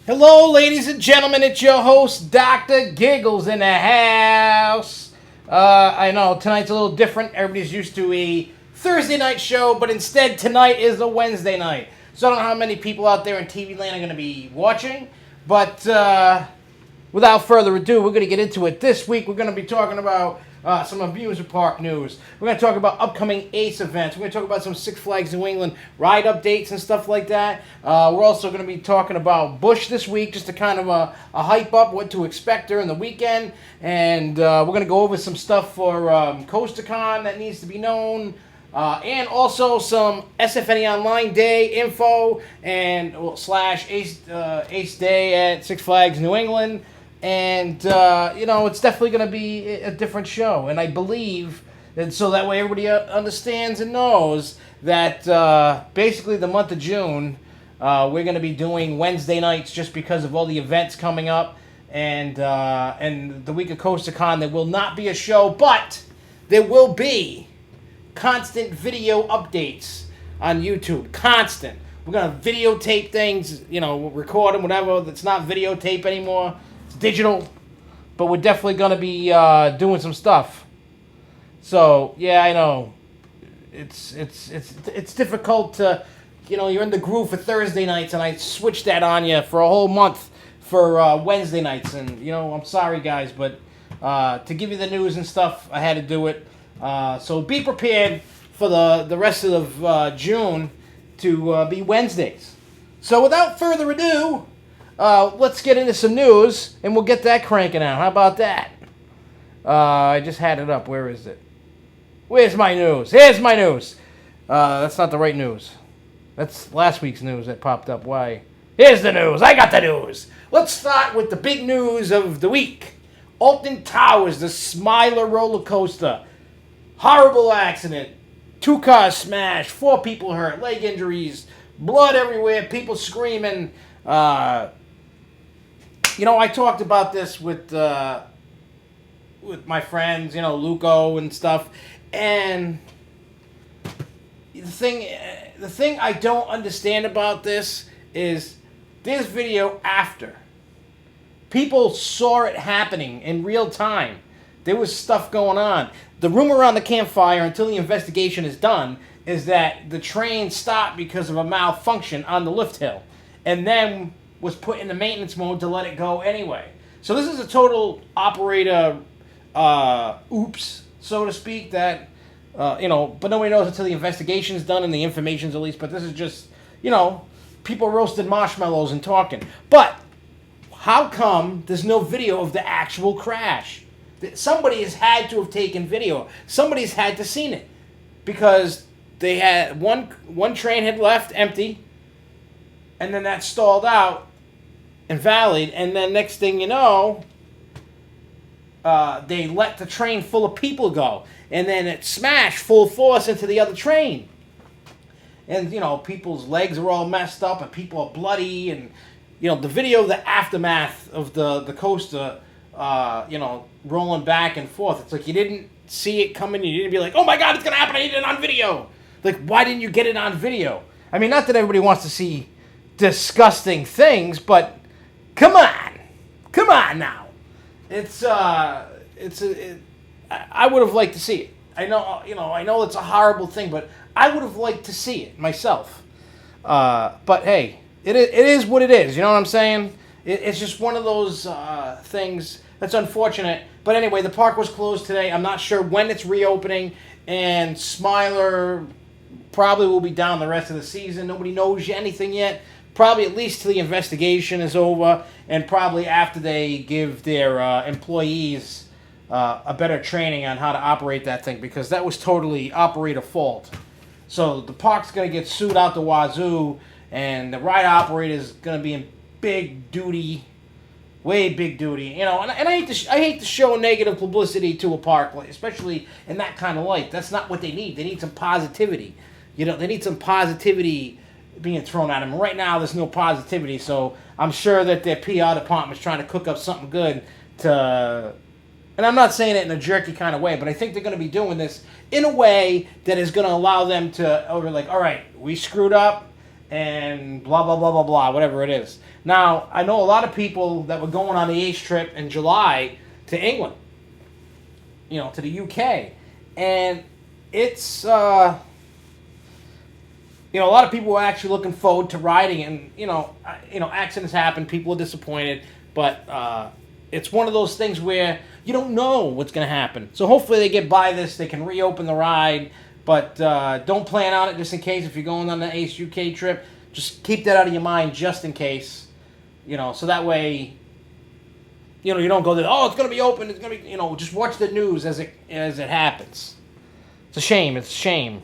Hello, ladies and gentlemen. It's your host, Dr. Giggles, in the house. I know tonight's a little different. Everybody's used to a Thursday night show, but instead tonight is a Wednesday night. So I don't know how many people out there in TV land are going to be watching, but without further ado, we're going to get into it. This week, we're going to be talking about some amusement park news. We're going to talk about upcoming ACE events. We're going to talk about some Six Flags New England ride updates and stuff like that. We're also going to be talking about Busch this week, just to kind of a hype up what to expect during the weekend. And we're going to go over some stuff for CoasterCon that needs to be known. And also some SFNE Online Day info and slash Ace Day at Six Flags New England. And, it's definitely going to be a different show. And I believe, and so that way everybody understands and knows that basically the month of June, we're going to be doing Wednesday nights just because of all the events coming up. And the week of CoasterCon, there will not be a show, but there will be constant video updates on YouTube. Constant. We're going to videotape things, record them, whatever. It's not videotape anymore. Digital, but we're definitely going to be doing some stuff. So yeah, I know it's difficult to, you're in the groove for Thursday nights, and I switched that on you for a whole month for Wednesday nights, and I'm sorry guys, but to give you the news and stuff, I had to do it. So be prepared for the rest of June to be Wednesdays. So without further ado, let's get into some news, and we'll get that cranking out. How about that? I just had it up. Where is it? Where's my news? Here's my news. That's not the right news. That's last week's news that popped up. Why? Here's the news. I got the news. Let's start with the big news of the week. Alton Towers, the Smiler roller coaster. Horrible accident. 2 cars smashed. 4 people hurt. Leg injuries. Blood everywhere. People screaming. I talked about this with my friends, Luco and stuff, and the thing I don't understand about this is this video after. People saw it happening in real time. There was stuff going on. The rumor around the campfire, until the investigation is done, is that the train stopped because of a malfunction on the lift hill, and then was put into maintenance mode to let it go anyway. So this is a total operator oops, so to speak, that, but nobody knows until the investigation is done and the information's released. But this is just, people roasting marshmallows and talking. But how come there's no video of the actual crash? Somebody has had to have taken video. Somebody's had to seen it. Because they had, one train had left empty, and then that stalled out and valleyed, and then next thing you know, they let the train full of people go, and then it smashed full force into the other train. And, people's legs are all messed up, and people are bloody, and, the video, the aftermath of the coaster, rolling back and forth. It's like you didn't see it coming, you didn't be like, oh my God, it's going to happen, I need it on video. Like, why didn't you get it on video? I mean, not that everybody wants to see disgusting things, but come on now. I would have liked to see it. I know it's a horrible thing, but I would have liked to see it myself. But hey, it is what it is. You know what I'm saying? It's just one of those things that's unfortunate. But anyway, the park was closed today. I'm not sure when it's reopening, and Smiler probably will be down the rest of the season. Nobody knows anything yet. Probably at least till the investigation is over, and probably after they give their employees a better training on how to operate that thing, because that was totally operator fault. So the park's going to get sued out the wazoo, and the ride operator is going to be in big duty, way big duty. And I hate to show negative publicity to a park, especially in that kind of light. That's not what they need. They need some positivity. They need some positivity being thrown at them. Right now, there's no positivity, so I'm sure that their PR department's trying to cook up something good to And I'm not saying it in a jerky kind of way, but I think they're going to be doing this in a way that is going to allow them to, over like, all right, we screwed up and blah, blah, blah, blah, blah, whatever it is. Now, I know a lot of people that were going on the Ace trip in July to England, to the UK. And it's, a lot of people were actually looking forward to riding, and accidents happen, people are disappointed, but it's one of those things where you don't know what's going to happen. So hopefully they get by this, they can reopen the ride, but don't plan on it just in case. If you're going on the Ace UK trip, just keep that out of your mind just in case, so that way, you don't go there, oh, it's going to be open, it's going to be, just watch the news as it happens. It's a shame.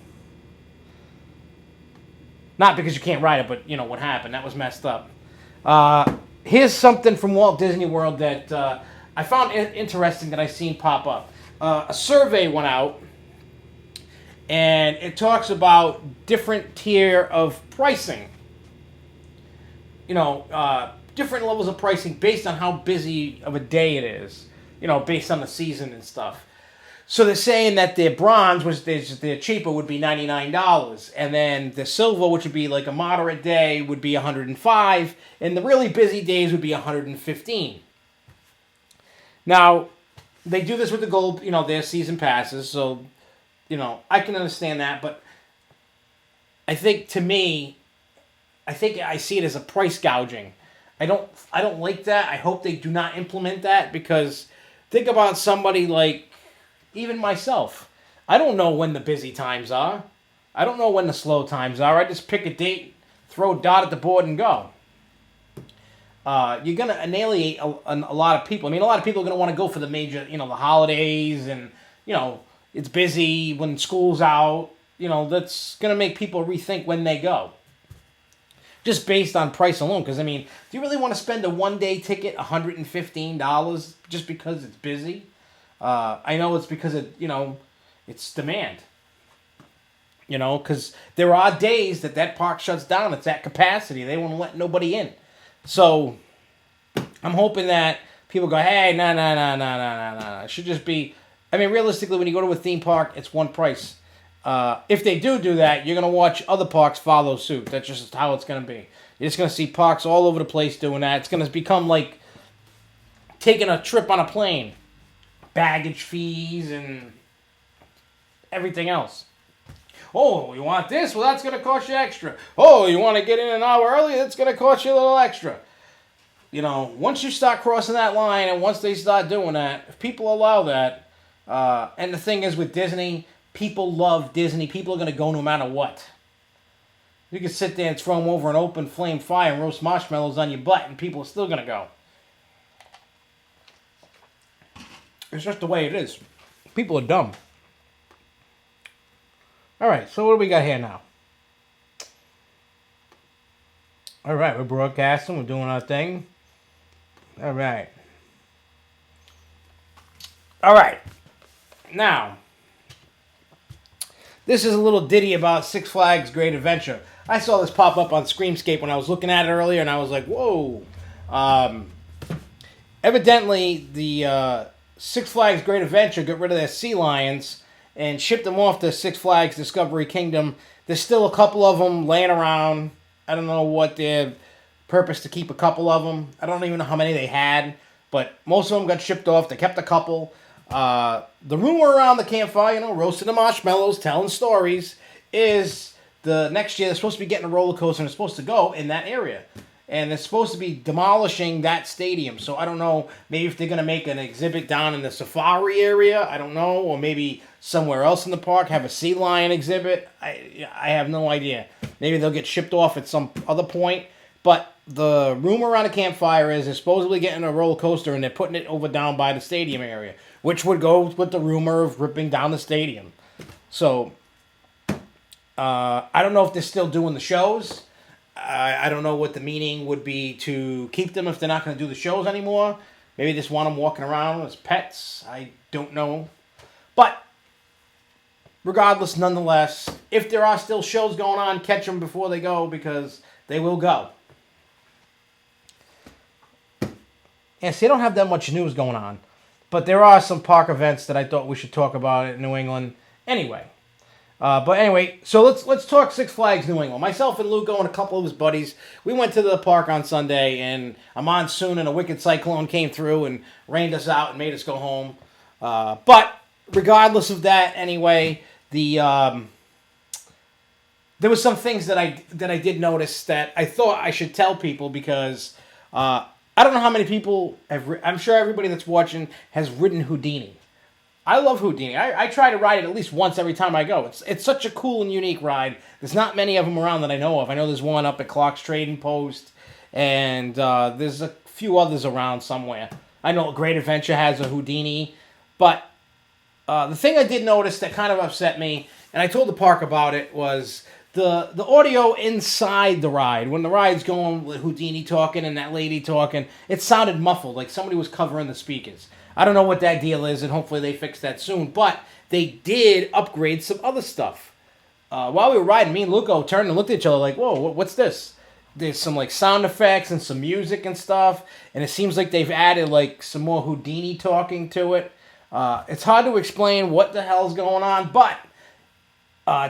Not because you can't ride it, but, what happened. That was messed up. Here's something from Walt Disney World that I found interesting that I seen pop up. A survey went out, and it talks about different tier of pricing. Different levels of pricing based on how busy of a day it is. Based on the season and stuff. So they're saying that their bronze, which their cheaper, would be $99, and then the silver, which would be like a moderate day, would be $105, and the really busy days would be $115. Now, they do this with the gold, their season passes, so, I can understand that, but I think, to me, I see it as a price gouging. I don't like that. I hope they do not implement that, because think about somebody like, even myself, I don't know when the busy times are. I don't know when the slow times are. I just pick a date, throw a dot at the board, and go. You're going to annihilate a lot of people. I mean, a lot of people are going to want to go for the major, the holidays, and, it's busy when school's out. That's going to make people rethink when they go. Just based on price alone. Because, do you really want to spend a one-day ticket $115 just because it's busy? I know it's because it's demand. Because there are days that park shuts down. It's at capacity. They won't let nobody in. So I'm hoping that people go, hey, no. It should just be, realistically, when you go to a theme park, it's one price. If they do that, you're going to watch other parks follow suit. That's just how it's going to be. You're just going to see parks all over the place doing that. It's going to become like taking a trip on a plane. Baggage fees and everything else. Oh, you want this? Well, that's going to cost you extra. Oh, you want to get in an hour early? That's going to cost you a little extra. Once you start crossing that line, and once they start doing that, if people allow that, and the thing is with Disney, people love Disney. People are going to go no matter what. You can sit there and throw them over an open flame fire and roast marshmallows on your butt, and people are still going to go. It's just the way it is. People are dumb. All right, so what do we got here now? All right, we're broadcasting. We're doing our thing. All right. Now, this is a little ditty about Six Flags Great Adventure. I saw this pop up on Screamscape when I was looking at it earlier, and I was like, whoa. Evidently, the Six Flags Great Adventure got rid of their sea lions and shipped them off to Six Flags Discovery Kingdom. There's still a couple of them laying around. I don't know what their purpose to keep a couple of them. I don't even know how many they had, but most of them got shipped off. They kept a couple. The rumor around the campfire, roasting the marshmallows, telling stories, is the next year they're supposed to be getting a roller coaster and they're supposed to go in that area. And they're supposed to be demolishing that stadium. So I don't know, maybe if they're going to make an exhibit down in the safari area, I don't know. Or maybe somewhere else in the park, have a sea lion exhibit. I have no idea. Maybe they'll get shipped off at some other point. But the rumor around the campfire is they're supposedly getting a roller coaster and they're putting it over down by the stadium area. Which would go with the rumor of ripping down the stadium. So, I don't know if they're still doing the shows. I don't know what the meaning would be to keep them if they're not going to do the shows anymore. Maybe they just want them walking around as pets. I don't know. But, regardless, nonetheless, if there are still shows going on, catch them before they go because they will go. Yeah, see, I don't have that much news going on. But there are some park events that I thought we should talk about in New England. Anyway, so let's talk Six Flags New England. Myself and Lugo and a couple of his buddies, we went to the park on Sunday, and a monsoon and a wicked cyclone came through and rained us out and made us go home. But regardless of that, anyway, there was some things that I did notice that I thought I should tell people because I don't know how many people have. I'm sure everybody that's watching has ridden Houdini. I love Houdini. I try to ride it at least once every time I go. It's such a cool and unique ride. There's not many of them around that I know of. I know there's one up at Clark's Trading Post, and there's a few others around somewhere. I know Great Adventure has a Houdini, but the thing I did notice that kind of upset me, and I told the park about it, was the audio inside the ride. When the ride's going with Houdini talking and that lady talking, it sounded muffled, like somebody was covering the speakers. I don't know what that deal is, and hopefully they fix that soon. But they did upgrade some other stuff. While we were riding, me and Luco turned and looked at each other like, whoa, what's this? There's some like sound effects and some music and stuff. And it seems like they've added like some more Houdini talking to it. It's hard to explain what the hell's going on, but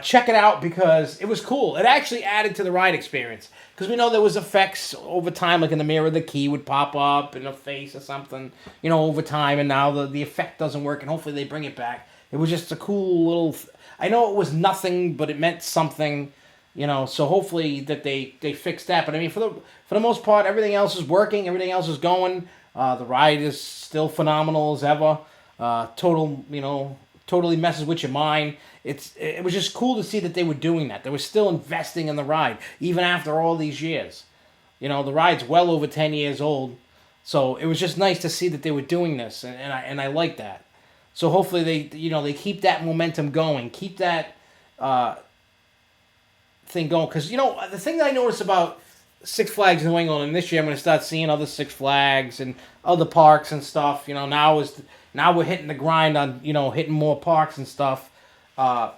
check it out because it was cool. It actually added to the ride experience. Because we know there was effects over time, like in the mirror, the key would pop up in a face or something, over time, and now the effect doesn't work, and hopefully they bring it back. It was just a cool little... I know it was nothing, but it meant something, so hopefully that they fix that. But I mean, for the most part, everything else is working, everything else is going. The ride is still phenomenal as ever. Totally messes with your mind. It was just cool to see that they were doing that. They were still investing in the ride, even after all these years. The ride's well over 10 years old, so it was just nice to see that they were doing this, and I like that. So hopefully they keep that momentum going, keep that thing going. Because the thing that I noticed about Six Flags New England, and this year I'm going to start seeing other Six Flags and other parks and stuff. Now we're hitting the grind on hitting more parks and stuff. The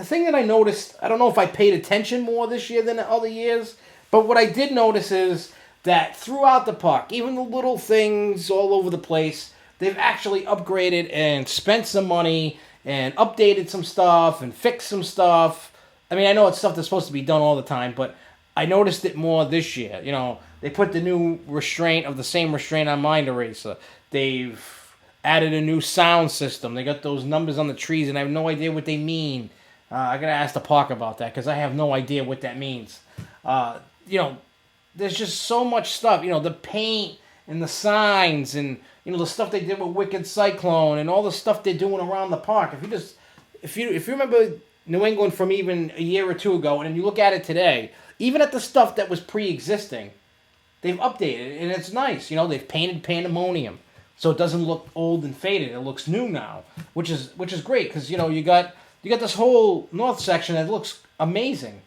thing that I noticed, I don't know if I paid attention more this year than the other years, but what I did notice is that throughout the park, even the little things all over the place, they've actually upgraded and spent some money and updated some stuff and fixed some stuff. I mean, I know it's stuff that's supposed to be done all the time, but I noticed it more this year. They put the new restraint of the same restraint on Mind Eraser. They've added a new sound system. They got those numbers on the trees, and I have no idea what they mean. I gotta ask the park about that because I have no idea what that means. There's just so much stuff. The paint and the signs and the stuff they did with Wicked Cyclone and all the stuff they're doing around the park. If you remember New England from even a year or two ago, and then you look at it today, even at the stuff that was pre-existing, they've updated, and it's nice. They've painted Pandemonium, so it doesn't look old and faded. It looks new now, which is great because you got this whole north section that looks amazing.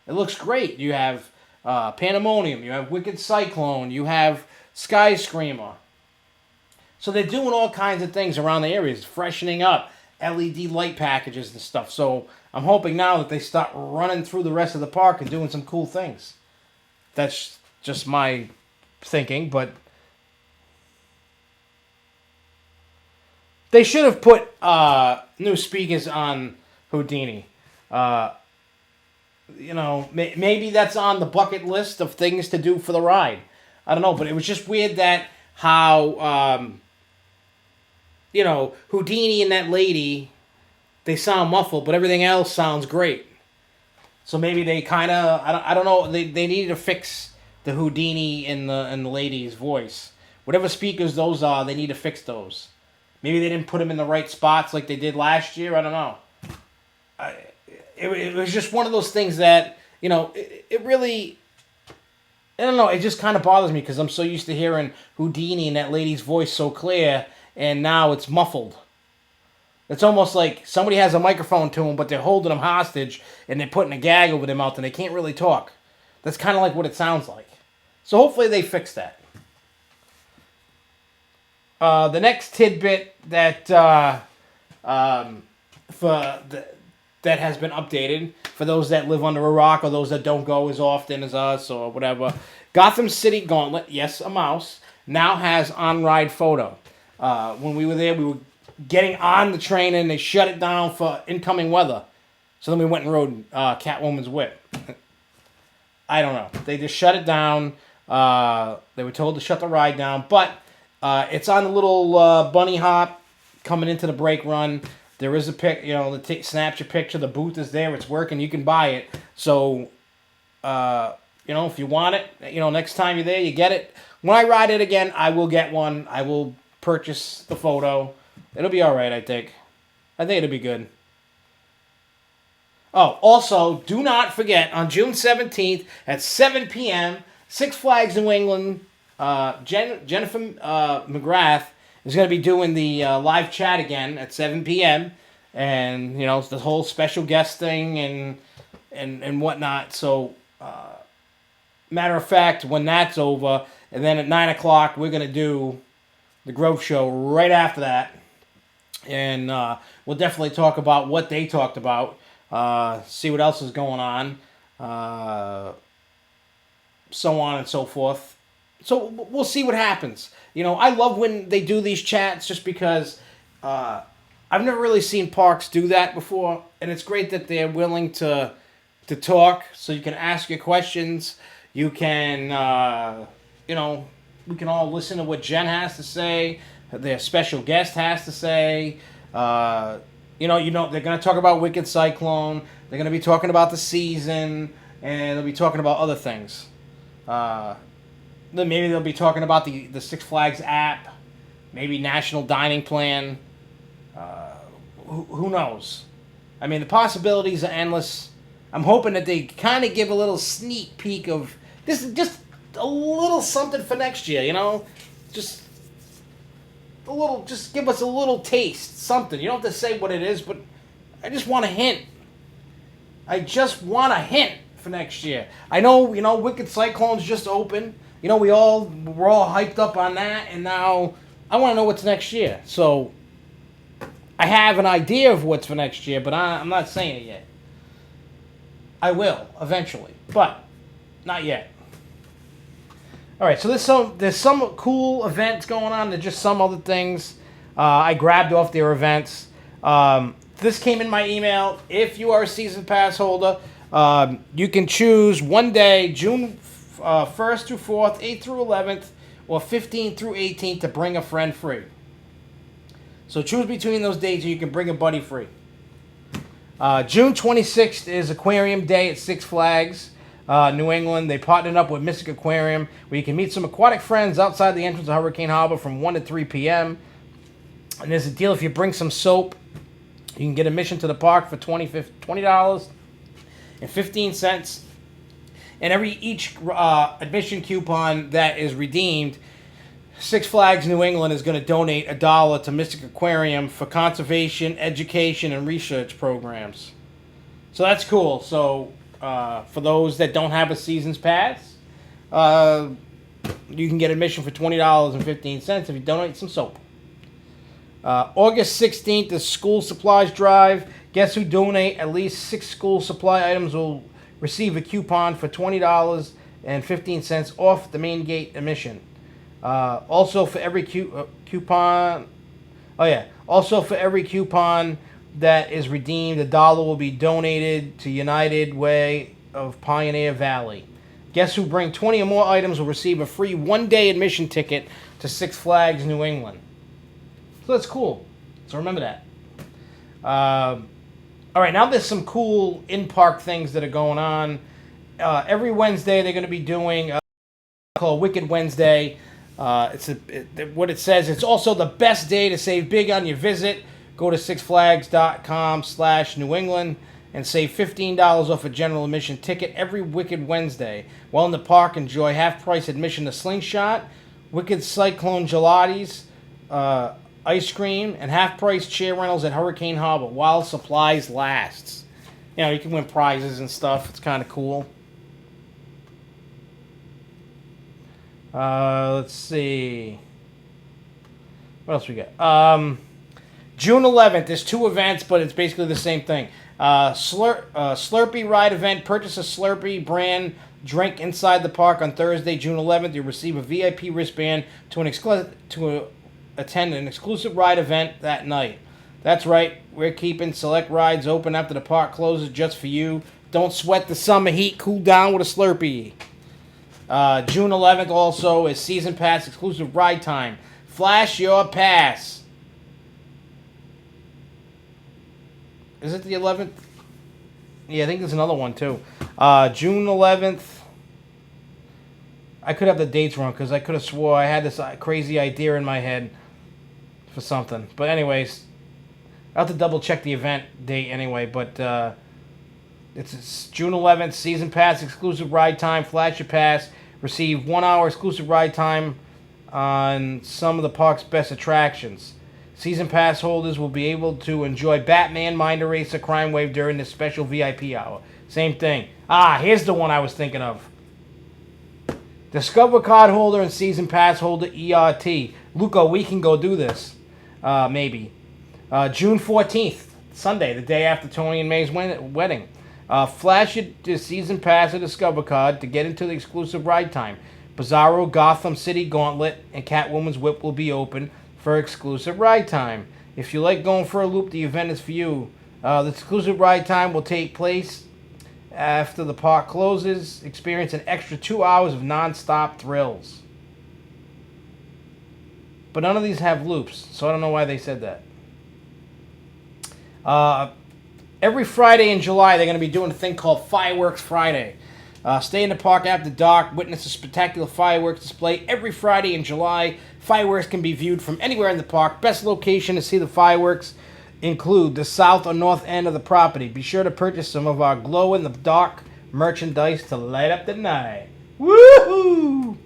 It looks great. You have Pandemonium, you have Wicked Cyclone, you have Sky Screamer. So they're doing all kinds of things around the areas, freshening up, LED light packages and stuff. So I'm hoping now that they start running through the rest of the park and doing some cool things. That's just my thinking, but they should have put new speakers on Houdini. Maybe that's on the bucket list of things to do for the ride. I don't know, but it was just weird that how, Houdini and that lady, they sound muffled, but everything else sounds great. So maybe they kind of, I don't know, they needed to fix the Houdini in the lady's voice. Whatever speakers those are, they need to fix those. Maybe they didn't put them in the right spots like they did last year. I don't know. It was just one of those things that, it really, I don't know, it just kind of bothers me because I'm so used to hearing Houdini and that lady's voice so clear, and now it's muffled. It's almost like somebody has a microphone to them, but they're holding them hostage, and they're putting a gag over their mouth, and they can't really talk. That's kind of like what it sounds like. So hopefully they fix that. The next tidbit that that has been updated for those that live under a rock or those that don't go as often as us or whatever, Gotham City Gauntlet, yes, a mouse, now has on-ride photo. when we were there, we were getting on the train and they shut it down for incoming weather. So then we went and rode Catwoman's Whip. I don't know. They just shut it down. They were told to shut the ride down. But it's on the little bunny hop coming into the brake run. There is a pic, snaps your picture. The booth is there. It's working. You can buy it. So, if you want it, next time you're there, you get it. When I ride it again, I will get one. I will purchase the photo. It'll be all right, I think. I think it'll be good. Oh, also, do not forget, on June 17th at 7 p.m., Six Flags New England, Jennifer McGrath is going to be doing the live chat again at 7 p.m., and, it's the whole special guest thing and whatnot. So, matter of fact, when that's over, and then at 9 o'clock, we're going to do the Grove Show right after that, and we'll definitely talk about what they talked about. See what else is going on, so on and so forth. So we'll see what happens. I love when they do these chats just because I've never really seen parks do that before, and it's great that they're willing to talk, so you can ask your questions. You can, we can all listen to what Jen has to say, their special guest has to say. They're going to talk about Wicked Cyclone. They're going to be talking about the season, and they'll be talking about other things. Then maybe they'll be talking about the Six Flags app, maybe National Dining Plan. Who knows? I mean, the possibilities are endless. I'm hoping that they kind of give a little sneak peek of this, just a little something for next year. Just give us a little taste, something. You don't have to say what it is, but I just want a hint. I just want a hint for next year. I know, Wicked Cyclone's just open. We're all hyped up on that, and now I want to know what's next year. So I have an idea of what's for next year, but I'm not saying it yet. I will eventually, but not yet. All right, so there's some cool events going on. There's just some other things I grabbed off their events. This came in my email. If you are a season pass holder, you can choose one day, June 1st through 4th, 8th through 11th, or 15th through 18th to bring a friend free. So choose between those days and you can bring a buddy free. June 26th is Aquarium Day at Six Flags, New England. They partnered up with Mystic Aquarium, where you can meet some aquatic friends outside the entrance of Hurricane Harbor from 1 to 3 p.m. And there's a deal if you bring some soap, you can get admission to the park for $20.15. And each admission coupon that is redeemed, Six Flags New England is going to donate $1 to Mystic Aquarium for conservation, education, and research programs. So that's cool. So for those that don't have a season's pass, you can get admission for $20.15 if you donate some soap. August 16th is School Supplies Drive. Guests who donate at least 6 school supply items will receive a coupon for $20.15 off the main gate admission. Also for every coupon that is redeemed, $1 will be donated to United Way of Pioneer Valley. Guests who bring 20 or more items will receive a free one-day admission ticket to Six Flags New England. So that's cool. So remember that. All right, now there's some cool in-park things that are going on. Every Wednesday they're going to be doing called Wicked Wednesday. What it says, it's also the best day to save big on your visit. Go to sixflags.com/New England and save $15 off a general admission ticket every Wicked Wednesday. While in the park, enjoy half-price admission to Slingshot, Wicked Cyclone Gelatis, ice cream, and half-price chair rentals at Hurricane Harbor while supplies lasts. You can win prizes and stuff. It's kind of cool. Let's see. What else we got? June 11th, there's 2 events, but it's basically the same thing. Slurpee Ride event. Purchase a Slurpee brand drink inside the park on Thursday, June 11th. You'll receive a VIP wristband to an attend an exclusive ride event that night. That's right, we're keeping select rides open after the park closes just for you. Don't sweat the summer heat, cool down with a Slurpee. June 11th also is Season Pass exclusive ride time. Flash your pass. Is it the 11th? Yeah, I think there's another one too. June 11th. I could have the dates wrong because I could have swore I had this crazy idea in my head for something. But anyways, I'll have to double check the event date anyway. But it's June 11th, Season Pass exclusive ride time. Flash your pass. Receive 1 hour exclusive ride time on some of the park's best attractions. Season Pass holders will be able to enjoy Batman, Mind Eraser, Crime Wave during this special VIP hour. Same thing. Here's the one I was thinking of. Discover card holder and Season Pass holder ERT. Luca, we can go do this. Maybe. June 14th, Sunday, the day after Tony and May's wedding. Flash your Season Pass or Discover card to get into the exclusive ride time. Bizarro, Gotham City Gauntlet, and Catwoman's Whip will be open for exclusive ride time. If you like going for a loop, the event is for you. The exclusive ride time will take place after the park closes. Experience an extra 2 hours of non-stop thrills. But none of these have loops, so I don't know why they said that. Every Friday in July, they're going to be doing a thing called Fireworks Friday. Stay in the park after dark, witness a spectacular fireworks display every Friday in July. Fireworks can be viewed from anywhere in the park. Best location to see the fireworks include the south or north end of the property. Be sure to purchase some of our glow-in-the-dark merchandise to light up the night. Woohoo!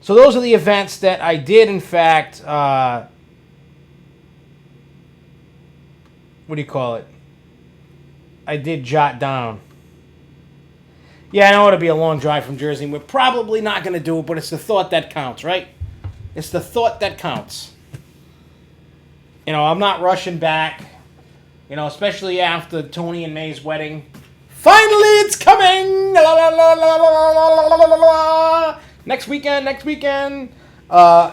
So those are the events that I did, in fact, what do you call it? I did jot down. Yeah, I know it'll be a long drive from Jersey. We're probably not going to do it, but it's the thought that counts, right? It's the thought that counts. You know, I'm not rushing back. You know, especially after Tony and May's wedding. Finally, it's coming! La, la, la, la, la, la, la, la, la. Next weekend.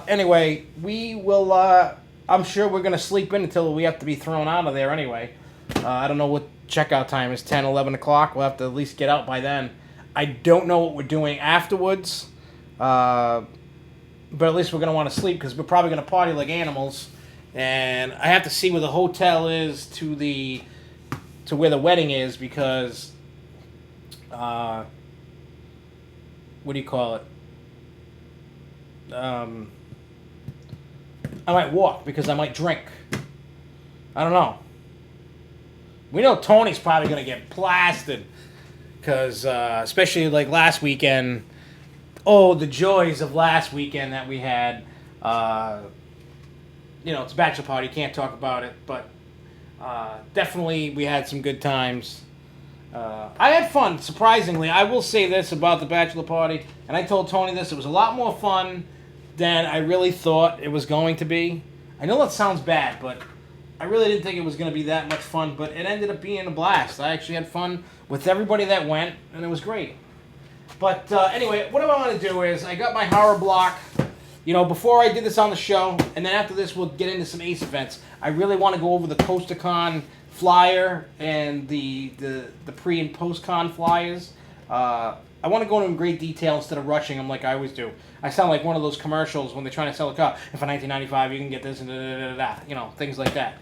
Anyway, we will, I'm sure we're going to sleep in until we have to be thrown out of there anyway. I don't know what checkout time is, 10, 11 o'clock. We'll have to at least get out by then. I don't know what we're doing afterwards. But at least we're going to want to sleep because we're probably going to party like animals. And I have to see where the hotel is to where the wedding is because, what do you call it? I might walk because I might drink. I don't know. We know Tony's probably going to get blasted because, especially like last weekend, the joys of last weekend that we had. You know, it's a bachelor party, can't talk about it, but definitely we had some good times. I had fun, surprisingly. I will say this about the bachelor party, and I told Tony this, it was a lot more fun than I really thought it was going to be. I know that sounds bad, but I really didn't think it was going to be that much fun, but it ended up being a blast. I actually had fun with everybody that went, and it was great. But anyway, what I want to do is, I got my horror block. You know, before I did this on the show, and then after this we'll get into some Ace events, I really want to go over the CoasterCon flyer and the pre- and post-con flyers. I want to go into great detail instead of rushing them like I always do. I sound like one of those commercials when they're trying to sell a car. And for $19.95 you can get this and da-da-da-da-da, you know, things like that.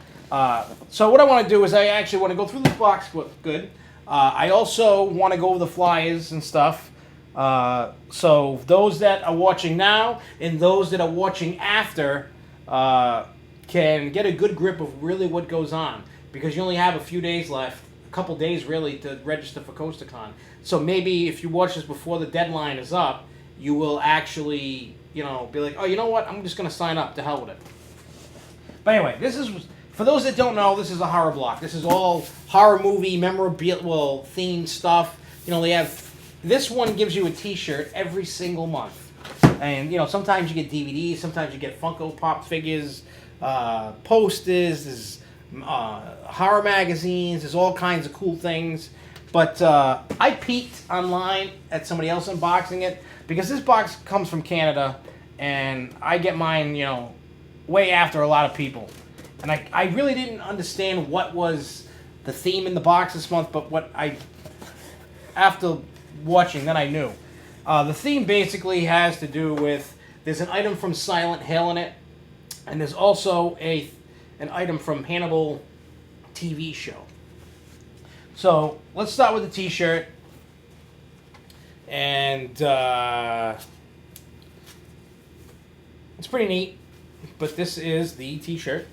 So what I want to do is I actually want to go through this box good. I also want to go over the flyers and stuff. So those that are watching now and those that are watching after can get a good grip of really what goes on because you only have a few days left, a couple days really, to register for CoasterCon. So maybe if you watch this before the deadline is up, you will actually, you know, be like, oh, you know what, I'm just going to sign up, to hell with it. But anyway, this is, for those that don't know, this is a horror block. This is all horror movie, memorabilia, themed stuff. You know, they have, this one gives you a t-shirt every single month. And, you know, sometimes you get DVDs, sometimes you get Funko Pop figures, posters, there's horror magazines, there's all kinds of cool things. But I peeked online at somebody else unboxing it because this box comes from Canada and I get mine, you know, way after a lot of people. And I really didn't understand what was the theme in the box this month, but after watching, then I knew. The theme basically has to do with, there's an item from Silent Hill in it, and there's also an item from Hannibal TV show. So let's start with the t-shirt. And it's pretty neat, but this is the t-shirt.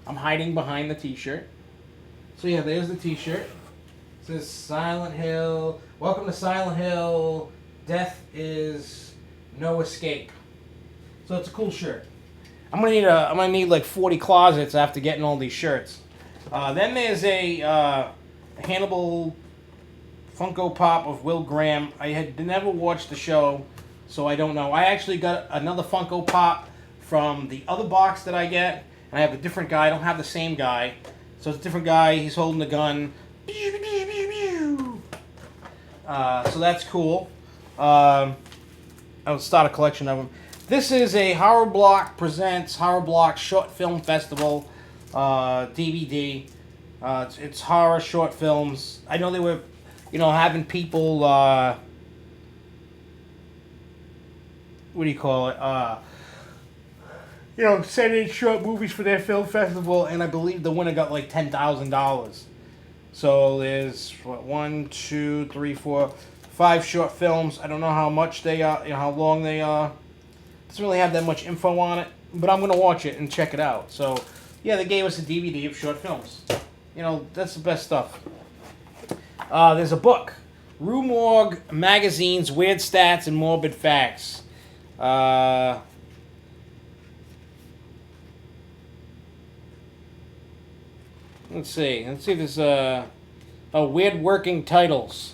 I'm hiding behind the t-shirt. So yeah, there's the t-shirt. It says Silent Hill. Welcome to Silent Hill. Death is no escape. So it's a cool shirt. I'm gonna need like 40 closets after getting all these shirts. Then there's a Hannibal Funko Pop of Will Graham. I had never watched the show, so I don't know. I actually got another Funko Pop from the other box that I get, and I have a different guy. I don't have the same guy. So it's a different guy. He's holding the gun. So that's cool. I'll start a collection of them. This is a Horror Block Presents Horror Block Short Film Festival DVD. It's horror short films. I know they were, having people, what do you call it? Send in short movies for their film festival, and I believe the winner got like $10,000. So there's 1, 2, 3, 4, 5 short films. I don't know how much they are, how long they are. Doesn't really have that much info on it, but I'm gonna watch it and check it out. So yeah, they gave us a DVD of short films. That's the best stuff. There's a book, Rue Morgue Magazine's Weird Stats and Morbid Facts. Let's see if there's weird working titles.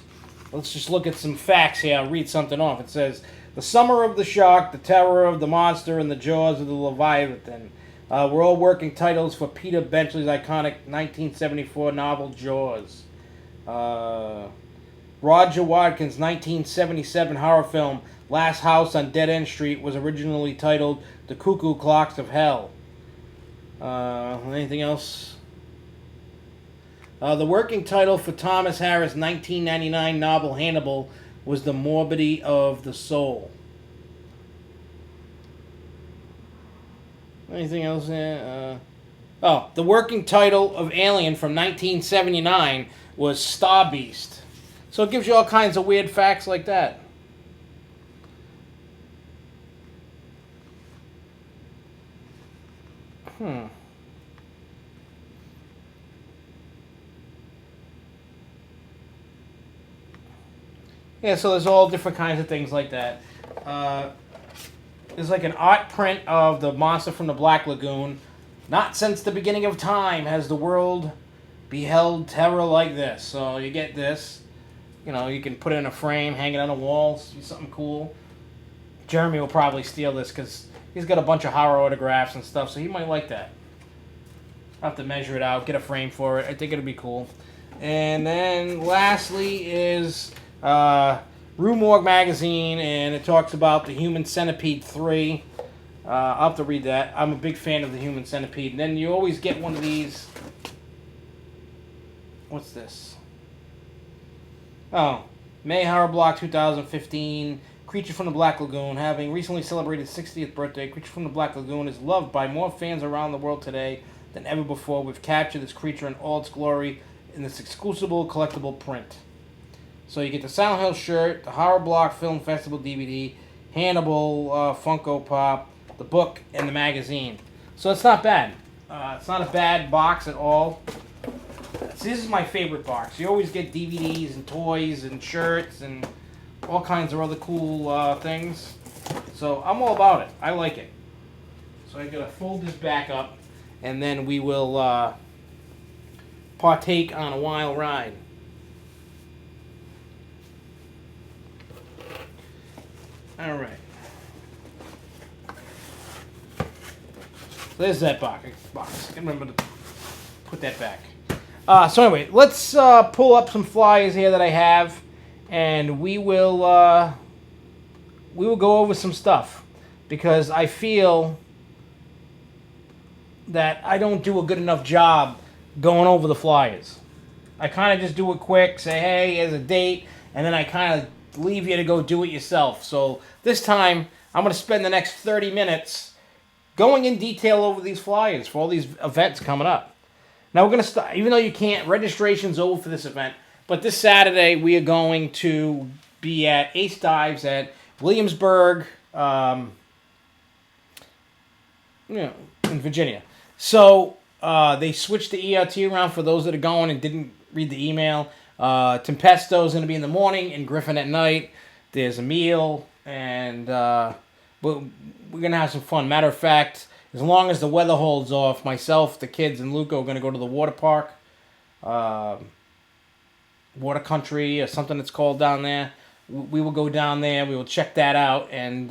Let's just look at some facts here. I'll read something off. It says, "The Summer of the Shark, The Terror of the Monster, and the Jaws of the Leviathan were all working titles for Peter Benchley's iconic 1974 novel Jaws." Roger Watkins' 1977 horror film Last House on Dead End Street was originally titled The Cuckoo Clocks of Hell. Anything else? The working title for Thomas Harris' 1999 novel Hannibal was The Morbidity of the Soul. Anything else? The working title of Alien from 1979 was Star Beast. So it gives you all kinds of weird facts like that. Yeah, so there's all different kinds of things like that. There's like an art print of the monster from the Black Lagoon. Not since the beginning of time has the world beheld terror like this. So you get this. You can put it in a frame, hang it on a wall, see something cool. Jeremy will probably steal this because he's got a bunch of horror autographs and stuff, so he might like that. I'll have to measure it out, get a frame for it. I think it'll be cool. And then lastly is Rue Morgue Magazine, and it talks about the Human Centipede 3. I'll have to read that. I'm a big fan of the Human Centipede. And then you always get one of these. What's this? Oh, May Horror Block 2015. Creature from the Black Lagoon. Having recently celebrated 60th birthday, Creature from the Black Lagoon is loved by more fans around the world today than ever before. We've captured this creature in all its glory in this exclusive collectible print. So you get the Silent Hill shirt, the Horror Block Film Festival DVD, Hannibal Funko Pop, the book, and the magazine. So it's not bad. It's not a bad box at all. This is my favorite box. You always get DVDs and toys and shirts and all kinds of other cool things. So I'm all about it. I like it. So I'm going to fold this back up, and then we will partake on a wild ride. All right. So there's that box. I can remember to put that back. So anyway, let's pull up some flyers here that I have, and we will go over some stuff because I feel that I don't do a good enough job going over the flyers. I kind of just do it quick, say, hey, here's a date, and then I kind of leave you to go do it yourself. So this time, I'm going to spend the next 30 minutes going in detail over these flyers for all these events coming up. Now we're going to start, even though you can't, registration's over for this event, but this Saturday we are going to be at Ace Dives at Williamsburg, in Virginia. So they switched the ERT around for those that are going and didn't read the email. Tempesto is going to be in the morning and Griffin at night. There's a meal, and we're going to have some fun. Matter of fact, as long as the weather holds off, myself, the kids, and Luca are going to go to the water park, Water Country, or something it's called down there. We will go down there. We will check that out, and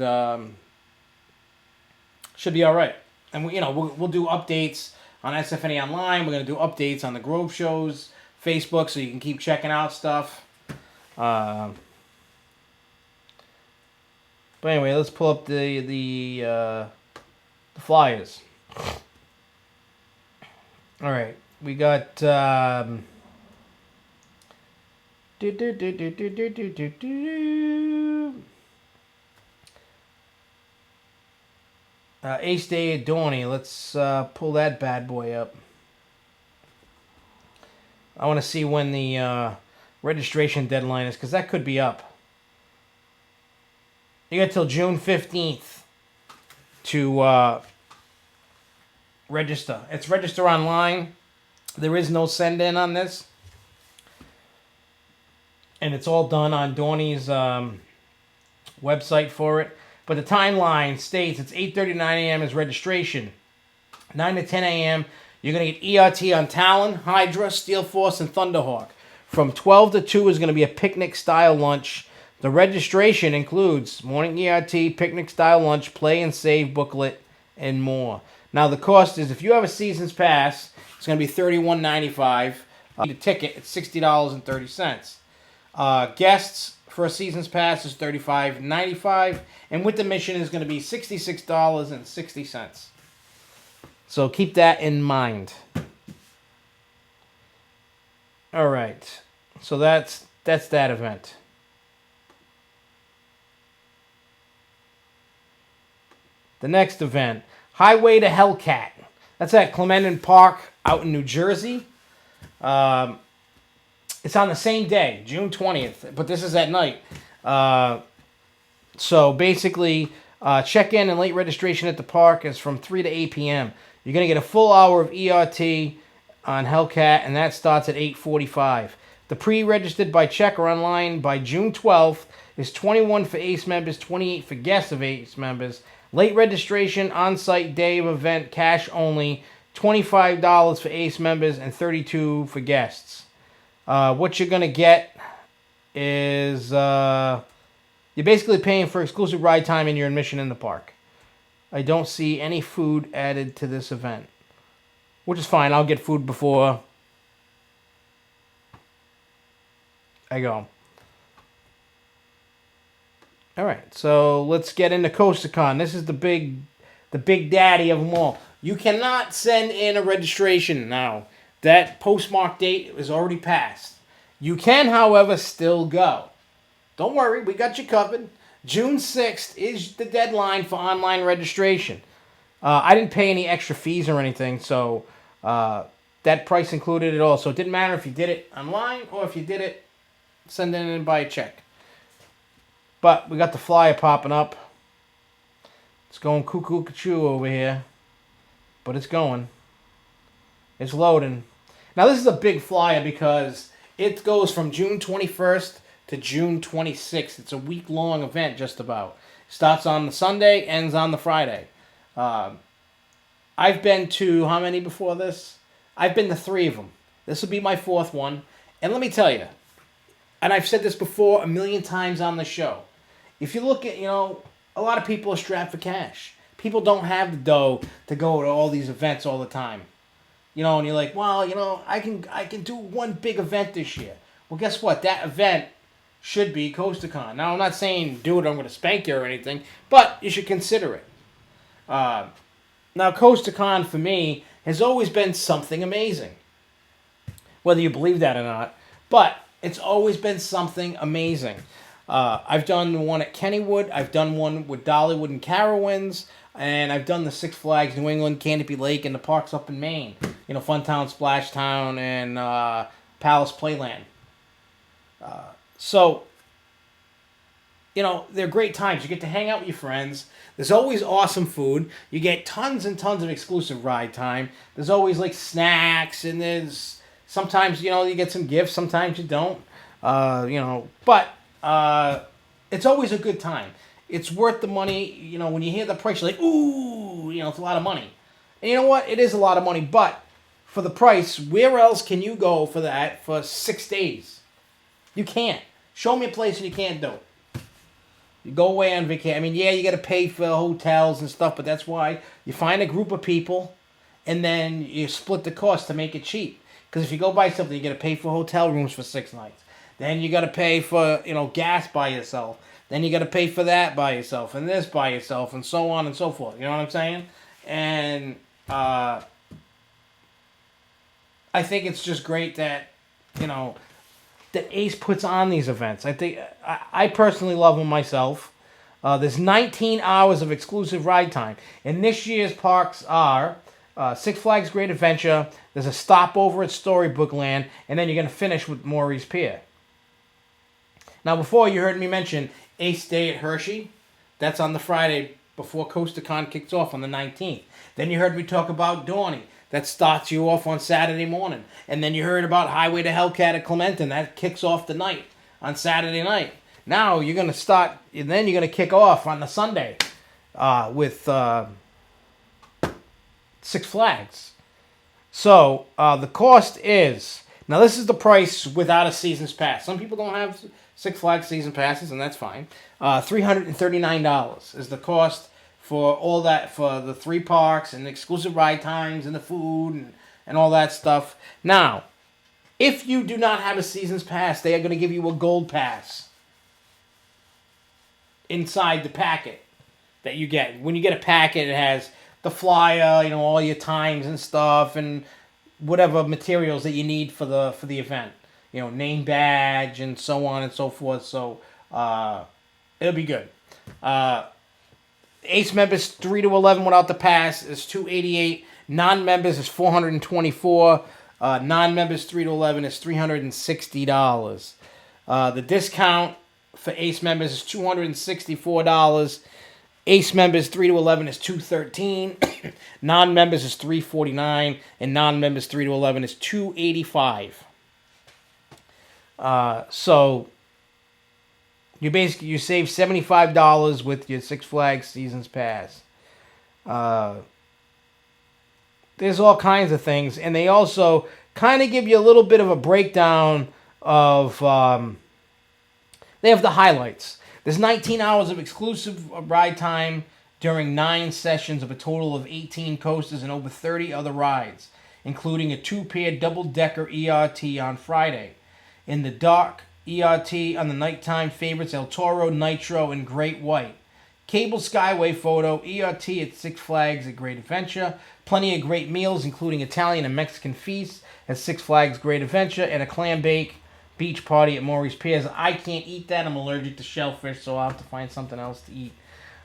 should be all right. And we'll do updates on SFNE Online. We're going to do updates on the Grove shows, Facebook, so you can keep checking out stuff. But anyway, let's pull up the flyers. All right, we got Ace Day at Dorney. Let's pull that bad boy up. I want to see when the registration deadline is, because that could be up. You got till June 15th to register. It's register online. There is no send-in on this. And it's all done on Dorney's website for it. But the timeline states it's 8:30 to 9 a.m. is registration. 9 to 10 a.m. you're going to get ERT on Talon, Hydra, Steel Force, and Thunderhawk. From 12 to 2 is going to be a picnic-style lunch. The registration includes morning ERT, picnic-style lunch, play and save booklet, and more. Now, the cost is, if you have a season's pass, it's going to be $31.95. The ticket, it's $60.30. Guests for a season's pass is $35.95. And with the mission is going to be $66.60. So keep that in mind. All right. So that's that event. The next event, Highway to Hellcat. That's at Clementon Park out in New Jersey. It's on the same day, June 20th, but this is at night. So basically, check-in and late registration at the park is from 3 to 8 p.m. You're going to get a full hour of ERT on Hellcat, and that starts at 8:45. The pre-registered by check or online by June 12th is $21 for ACE members, $28 for guests of ACE members. Late registration, on-site day of event, cash only, $25 for ACE members and $32 for guests. What you're going to get is you're basically paying for exclusive ride time and your admission in the park. I don't see any food added to this event, which is fine. I'll get food before I go. All right, so let's get into CoasterCon. This is the big daddy of them all. You cannot send in a registration now. That postmark date is already passed. You can, however, still go. Don't worry, we got you covered. June 6th is the deadline for online registration. I didn't pay any extra fees or anything, so that price included it all. So it didn't matter if you did it online or if you did it, send it in by a check. But we got the flyer popping up. It's going cuckoo-cuckoo over here. But it's going. It's loading. Now this is a big flyer because it goes from June 21st to June 26th. It's a week-long event just about. Starts on the Sunday, ends on the Friday. I've been to, how many before this? I've been to 3 of them. This will be my 4th one. And let me tell you, and I've said this before a million times on the show, if you look at, a lot of people are strapped for cash. People don't have the dough to go to all these events all the time. And you're like, well, I can do one big event this year. Well, guess what? That event should be CoasterCon. Now, I'm not saying do it, I'm going to spank you or anything, but you should consider it. Now, Coast to Con for me has always been something amazing, whether you believe that or not. But it's always been something amazing. I've done one at Kennywood. I've done one with Dollywood and Carowinds. And I've done the Six Flags New England, Canopy Lake, and the parks up in Maine. You know, Funtown, Splashtown, and Palace Playland. So, you know, they're great times. You get to hang out with your friends. There's always awesome food. You get tons and tons of exclusive ride time. There's always, like, snacks, and there's... Sometimes, you know, you get some gifts. Sometimes you don't. You know, but it's always a good time. It's worth the money. You know, when you hear the price, you're like, ooh, you know, it's a lot of money. And you know what? It is a lot of money, but for the price, where else can you go for that for 6 days? You can't. Show me a place that you can't do. You go away on vacation. I mean, yeah, you got to pay for hotels and stuff, but that's why you find a group of people, and then you split the cost to make it cheap. Because if you go buy something, you got to pay for hotel rooms for 6 nights. Then you got to pay for, you know, gas by yourself. Then you got to pay for that by yourself, and this by yourself, and so on and so forth. You know what I'm saying? And I think it's just great that, you know, that Ace puts on these events. I personally love them myself. There's 19 hours of exclusive ride time. And this year's parks are Six Flags Great Adventure. There's a stopover at Storybook Land. And then you're going to finish with Maurice Pier. Now, before you heard me mention Ace Day at Hershey. That's on the Friday before Coast to Con kicks off on the 19th. Then you heard me talk about Dorney. That starts you off on Saturday morning. And then you heard about Highway to Hellcat at Clementon. That kicks off the night on Saturday night. Now you're going to start, and then you're going to kick off on the Sunday with Six Flags. So the cost is, now this is the price without a season's pass. Some people don't have Six Flags season passes, and that's fine. $339 is the cost for all that, for the 3 parks and the exclusive ride times and the food and all that stuff. Now, if you do not have a season's pass, they are going to give you a gold pass inside the packet that you get. When you get a packet, it has the flyer, you know, all your times and stuff, and whatever materials that you need for the event. You know, name badge and so on and so forth. So it'll be good. Ace members 3 to 11 without the pass is $288. Non-members is $424. Non-members 3 to 11 is $360. The discount for Ace members is $264. Ace members 3 to 11 is $213. Non-members is $349, and non-members 3 to 11 is $285. So you save $75 with your Six Flags Seasons Pass. There's all kinds of things, and they also kind of give you a little bit of a breakdown of. They have the highlights. There's 19 hours of exclusive ride time during 9 sessions of a total of 18 coasters and over 30 other rides, including a 2-pair double-decker ERT on Friday. In the dark, ERT on the nighttime favorites El Toro, Nitro, and Great White. Cable Skyway photo, ERT at Six Flags at Great Adventure. Plenty of great meals, including Italian and Mexican feasts at Six Flags Great Adventure, and a clam bake beach party at Maurice Piers. I can't eat that. I'm allergic to shellfish, so I'll have to find something else to eat.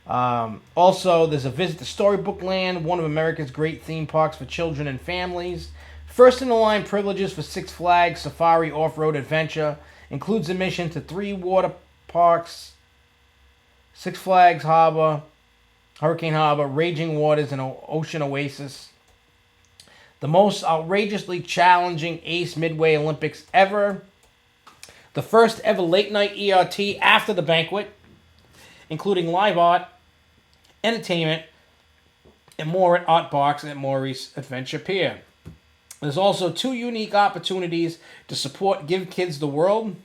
Also, there's a visit to Storybook Land, one of America's great theme parks for children and families. First-in-the-line privileges for Six Flags Safari Off-Road Adventure. Includes admission to 3 water parks, Six Flags Harbor, Hurricane Harbor, Raging Waters, and Ocean Oasis. The most outrageously challenging Ace Midway Olympics ever. The first ever late-night ERT after the banquet, including live art, entertainment, and more at Art Box at Maurice Adventure Pier. There's also 2 unique opportunities to support Give Kids the World.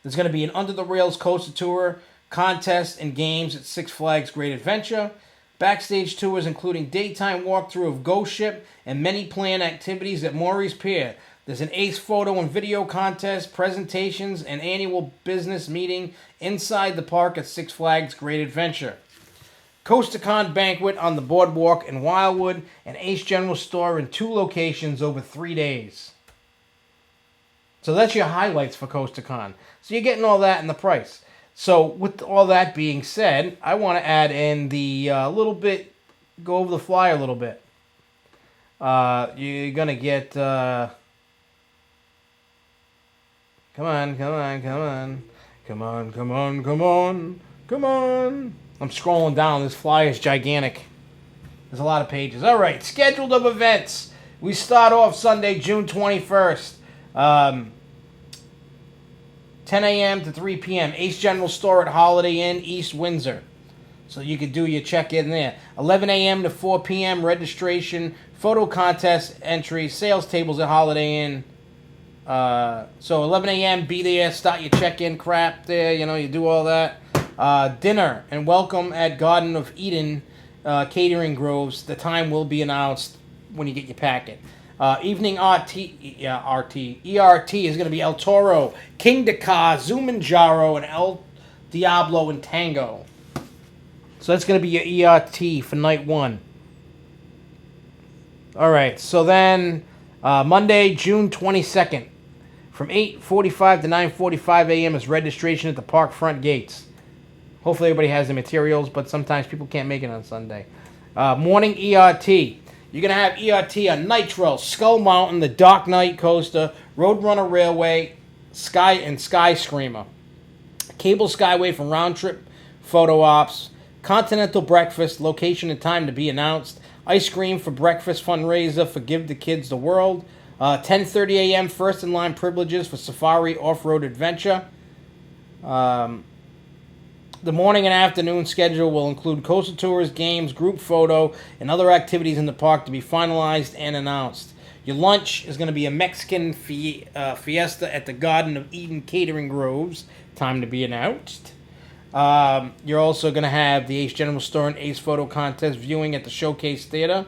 There's going to be an Under the Rails Coaster Tour, contest, and games at Six Flags Great Adventure. Backstage tours including daytime walkthrough of Ghost Ship and many planned activities at Maurice Pier. There's an Ace photo and video contest, presentations, and annual business meeting inside the park at Six Flags Great Adventure. Coast-to-Con Banquet on the Boardwalk in Wildwood, and Ace General Store in 2 locations over 3 days. So that's your highlights for Coast-to-Con. So you're getting all that in the price. So with all that being said, I want to add in the little bit, go over the flyer a little bit. You're going to get, come on. I'm scrolling down. This flyer is gigantic. There's a lot of pages. All right, scheduled of events. We start off Sunday, June 21st. 10 a.m. to 3 p.m. Ace General Store at Holiday Inn, East Windsor. So you could do your check-in there. 11 a.m. to 4 p.m. registration, photo contest entry, sales tables at Holiday Inn. So 11 a.m. be there, start your check-in crap there. You do all that. Dinner and welcome at Garden of Eden Catering Groves. The time will be announced when you get your packet. Evening ERT is going to be El Toro, King Dakar, Zumanjaro, and El Diablo and Tango. So that's going to be your ERT for night 1. All right, so then Monday, June 22nd, from 8:45 to 9:45 a.m. is registration at the park front gates. Hopefully everybody has the materials, but sometimes people can't make it on Sunday. Morning ERT. You're going to have ERT on Nitro, Skull Mountain, the Dark Knight Coaster, Roadrunner Railway, Sky and Sky Screamer. Cable Skyway from Round Trip Photo Ops. Continental Breakfast, location and time to be announced. Ice cream for breakfast fundraiser for Give the Kids the World. 10:30 a.m. first in line privileges for Safari Off-Road Adventure. The morning and afternoon schedule will include coastal tours, games, group photo, and other activities in the park to be finalized and announced. Your lunch is going to be a Mexican fiesta at the Garden of Eden Catering Groves. Time to be announced. You're also going to have the Ace General Store and Ace Photo Contest viewing at the Showcase Theater.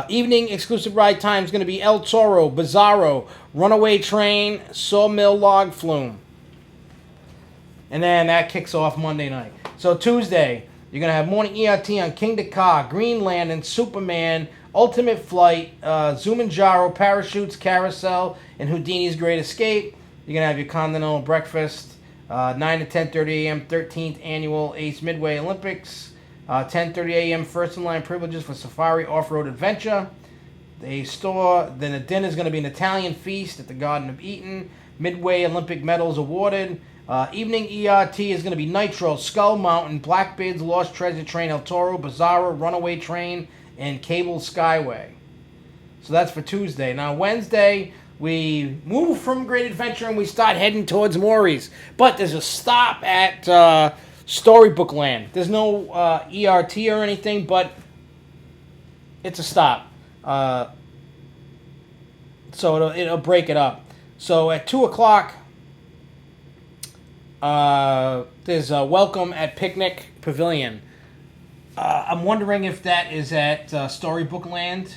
Evening exclusive ride time is going to be El Toro, Bizarro, Runaway Train, Sawmill Log Flume. And then that kicks off Monday night. So Tuesday, you're going to have morning ERT on King Dakar, Greenland, and Superman, Ultimate Flight, Zumanjaro, Parachutes, Carousel, and Houdini's Great Escape. You're going to have your continental breakfast, 9 to 10:30 a.m., 13th Annual Ace Midway Olympics, 10:30 a.m., first in line privileges for Safari Off-Road Adventure. Then the dinner is going to be an Italian feast at the Garden of Eden, Midway Olympic medals awarded. Evening ERT is going to be Nitro, Skull Mountain, Blackbeard's Lost Treasure Train, El Toro, Bizarro, Runaway Train, and Cable Skyway. So that's for Tuesday. Now Wednesday, we move from Great Adventure and we start heading towards Maury's. But there's a stop at Storybook Land. There's no ERT or anything, but it's a stop. So it'll break it up. So at 2 o'clock, there's a welcome at Picnic Pavilion. I'm wondering if that is at Storybook Land.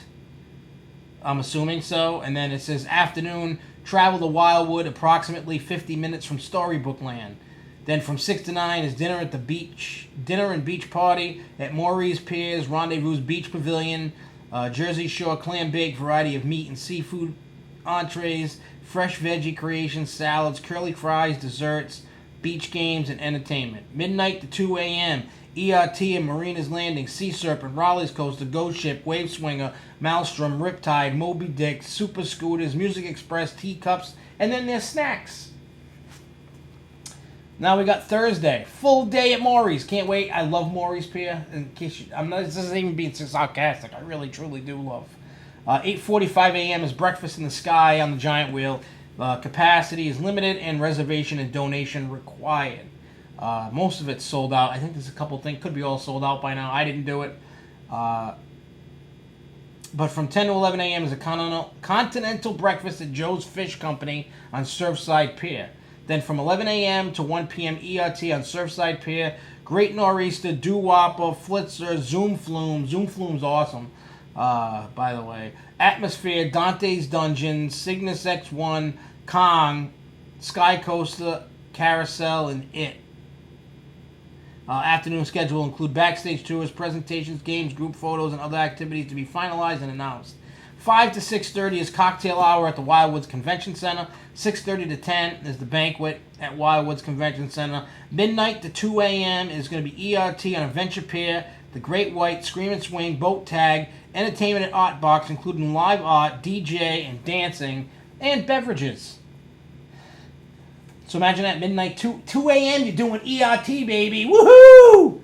I'm assuming so. And then it says afternoon, travel to Wildwood, approximately 50 minutes from Storybook Land. Then from 6 to 9 is dinner at the beach. Dinner and beach party at Maury's Piers, Rendezvous Beach Pavilion. Jersey Shore clam bake, variety of meat and seafood entrees, fresh veggie creations, salads, curly fries, desserts, beach games, and entertainment. Midnight to 2 a.m. ERT and Marina's Landing, Sea Serpent, Raleigh's Coaster, Ghost Ship, Wave Swinger, Maelstrom, Riptide, Moby Dick, Super Scooters, Music Express, Teacups, and then there's snacks. Now we got Thursday, full day at Maury's. Can't wait. I love Maury's Pier. In case this isn't even being sarcastic. I really, truly do love. 8:45 a.m. is breakfast in the sky on the giant wheel. Capacity is limited and reservation and donation required. Most of it's sold out. I think there's a couple things. Could be all sold out by now. I didn't do it. But from 10 to 11 a.m. is a continental breakfast at Joe's Fish Company on Surfside Pier. Then from 11 a.m. to 1 p.m. ERT on Surfside Pier, Great Nor'easter, Doo-Wopper, Flitzer, Zoom Flume. Zoom Flume's awesome, by the way. Atmosphere, Dante's Dungeon, Cygnus X1, Kong, Sky Coaster, Carousel, and It. Afternoon schedule will include backstage tours, presentations, games, group photos, and other activities to be finalized and announced. 5 to 6:30 is cocktail hour at the Wildwoods Convention Center. 6:30 to 10 is the banquet at Wildwoods Convention Center. Midnight to 2 a.m. is going to be ERT on Adventure Pier, the Great White, Scream and Swing, Boat Tag, Entertainment at Art Box, including live art, DJ, and dancing, and beverages. So imagine that, midnight, 2 a.m., you're doing ERT, baby. Woohoo!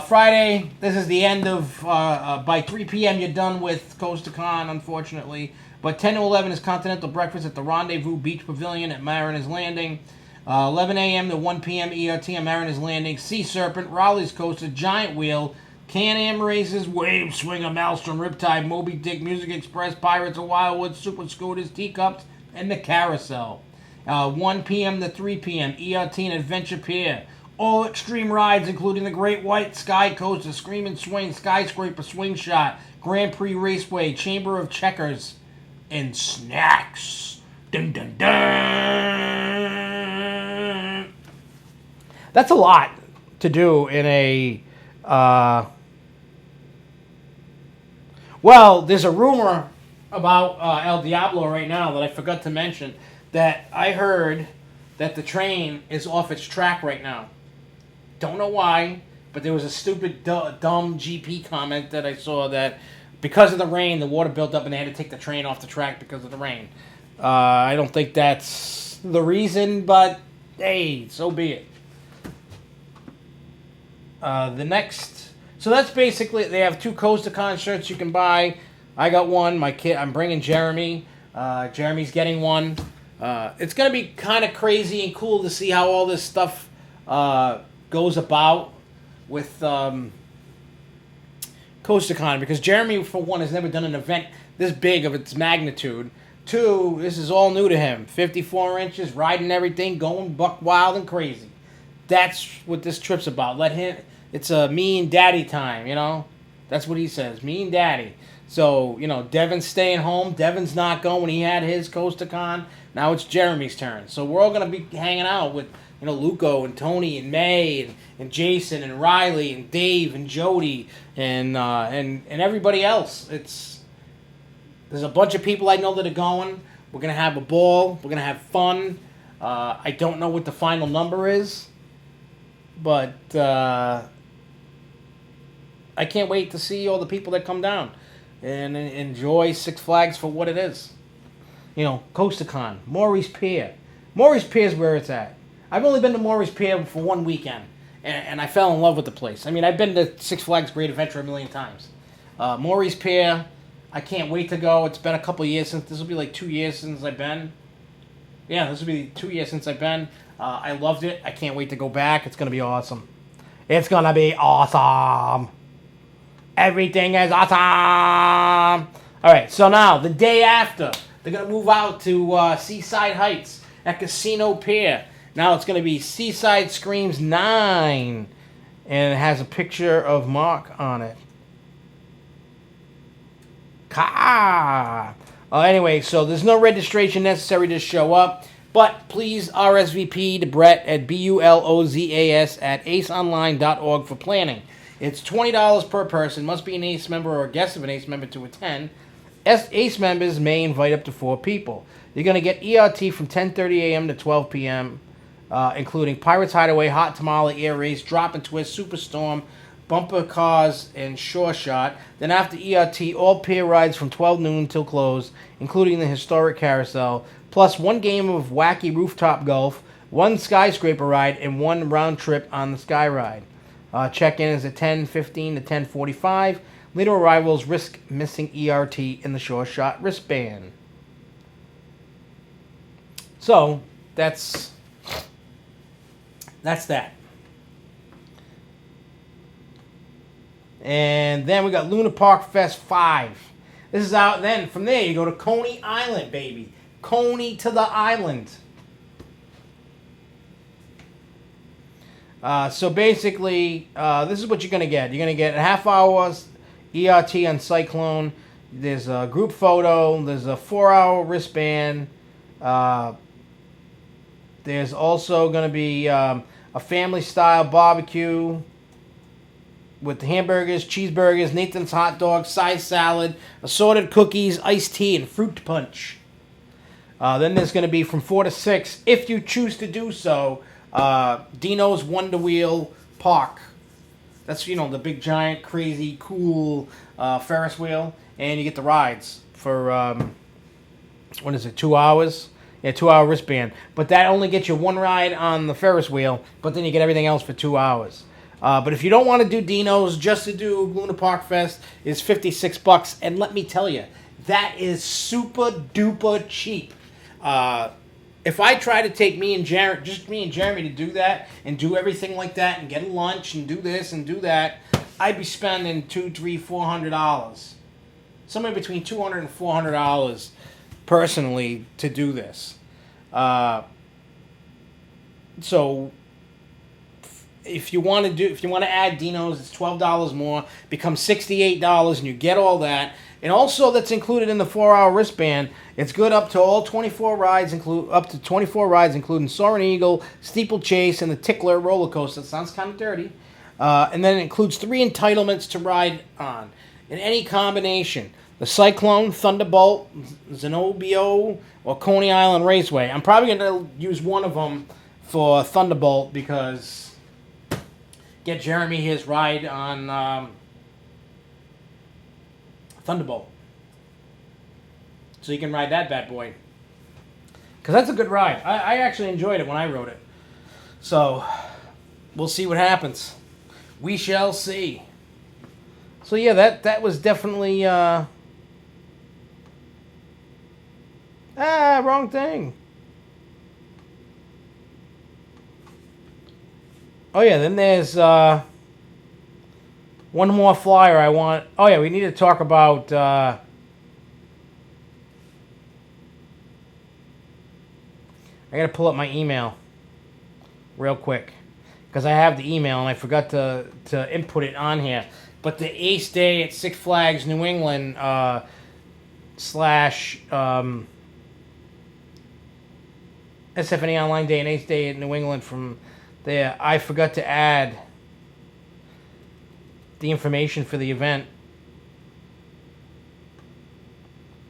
Friday, this is the end of, by 3 p.m. you're done with Coast to Con, unfortunately. But 10 to 11 is Continental Breakfast at the Rendezvous Beach Pavilion at Mariners Landing. 11 a.m. to 1 p.m. ERT at Mariners Landing. Sea Serpent, Raleigh's Coaster, Giant Wheel, Can-Am Races, Wave, Swinger, Maelstrom, Riptide, Moby Dick, Music Express, Pirates of Wildwood, Super Scooters, Teacups, and the Carousel. 1 p.m. to 3 p.m. ERT and Adventure Pier. All extreme rides, including the Great White, Sky Coaster, Scream and Swing, Skyscraper, Swing Shot, Grand Prix Raceway, Chamber of Checkers, and snacks. Dun, dun, dun. That's a lot to do in a... Well, there's a rumor about El Diablo right now that I forgot to mention, that I heard that the train is off its track right now. Don't know why, but there was a stupid, dumb GP comment that I saw that because of the rain, the water built up and they had to take the train off the track because of the rain. I don't think that's the reason, but hey, so be it. So that's basically, they have 2 Coast to Con shirts you can buy. I got one. My kid, I'm bringing Jeremy. Jeremy's getting one. It's going to be kind of crazy and cool to see how all this stuff goes about with Coast to Con, because Jeremy, for one, has never done an event this big of its magnitude. 2, this is all new to him. 54 inches, riding everything, going buck wild and crazy. That's what this trip's about. It's a me and daddy time, you know? That's what he says, me and daddy. So, you know, Devin's staying home. Devin's not going. He had his Coast to Con. Now it's Jeremy's turn. So we're all going to be hanging out with, you know, Luco and Tony and May and Jason and Riley and Dave and Jody and everybody else. There's a bunch of people I know that are going. We're going to have a ball. We're going to have fun. I don't know what the final number is, but I can't wait to see all the people that come down and enjoy Six Flags for what it is. You know, Coast to Con, Maurice Pier. Maurice Pier is where it's at. I've only been to Maurice Pier for one weekend, and I fell in love with the place. I mean, I've been to Six Flags Great Adventure a million times. Maurice Pier, I can't wait to go. It's been a couple of years since, this will be like 2 years since I've been. Yeah, this will be 2 years since I've been. I loved it. I can't wait to go back. It's going to be awesome. It's going to be awesome. Everything is awesome. All right, so now, the day after, they're going to move out to Seaside Heights at Casino Pier. Now it's going to be Seaside Screams 9. And it has a picture of Mark on it. Anyway, so there's no registration necessary to show up. But please RSVP to Brett at BULOZAS at aceonline.org for planning. It's $20 per person. Must be an ACE member or a guest of an ACE member to attend. ACE members may invite up to 4 people. You're going to get ERT from 10:30 a.m. to 12 p.m., including Pirates Hideaway, Hot Tamale, Air Race, Drop and Twist, Superstorm, Bumper Cars, and Shore Shot. Then after ERT, all pier rides from 12 noon till close, including the historic carousel, plus 1 game of wacky rooftop golf, 1 skyscraper ride, and 1 round trip on the Sky Ride. Check-in is at 10:15 to 10:45. Later arrivals risk missing ERT in the Shore Shot wristband. So, that's that. And then we got Luna Park Fest 5. This is out. Then from there you go to Coney Island, baby. Coney to the island. So basically, this is what you're going to get. You're going to get a half hour ERT on Cyclone. There's a group photo. There's a 4-hour wristband. There's also going to be a family-style barbecue with the hamburgers, cheeseburgers, Nathan's hot dogs, side salad, assorted cookies, iced tea, and fruit punch. Then there's going to be from 4 to 6, if you choose to do so, Dino's Wonder Wheel Park. That's, the big, giant, crazy, cool Ferris wheel. And you get the rides for, 2 hours? Yeah, 2-hour wristband. But that only gets you one ride on the Ferris wheel, but then you get everything else for 2 hours. But if you don't want to do Dino's, just to do Luna Park Fest is $56. And let me tell you, that is super duper cheap. If I try to take me and Jeremy to do that and do everything like that and get a lunch and do this and do that, I'd be spending $400. Somewhere between $200 and $400 personally to do this. So if you want to add Dino's, it's $12 more, becomes $68, and you get all that. And also, that's included in the 4-hour wristband. It's good up to 24 rides, including Soaring Eagle, Steeplechase, and the Tickler roller coaster. That sounds kind of dirty. And then it includes 3 entitlements to ride on in any combination: the Cyclone, Thunderbolt, Zenobio, or Coney Island Raceway. I'm probably going to use one of them for Thunderbolt because get Jeremy his ride on Thunderbolt, so you can ride that bad boy, because that's a good ride. I actually enjoyed it when I rode it, so we'll see what happens. We shall see. So yeah, that was definitely wrong thing. Oh yeah, then there's one more flyer I want. Oh yeah, we need to talk about I gotta pull up my email real quick, because I have the email and I forgot to input it on here. But the Ace Day at Six Flags New England / SFNE Online Day and Ace Day at New England from there, I forgot to add the information for the event.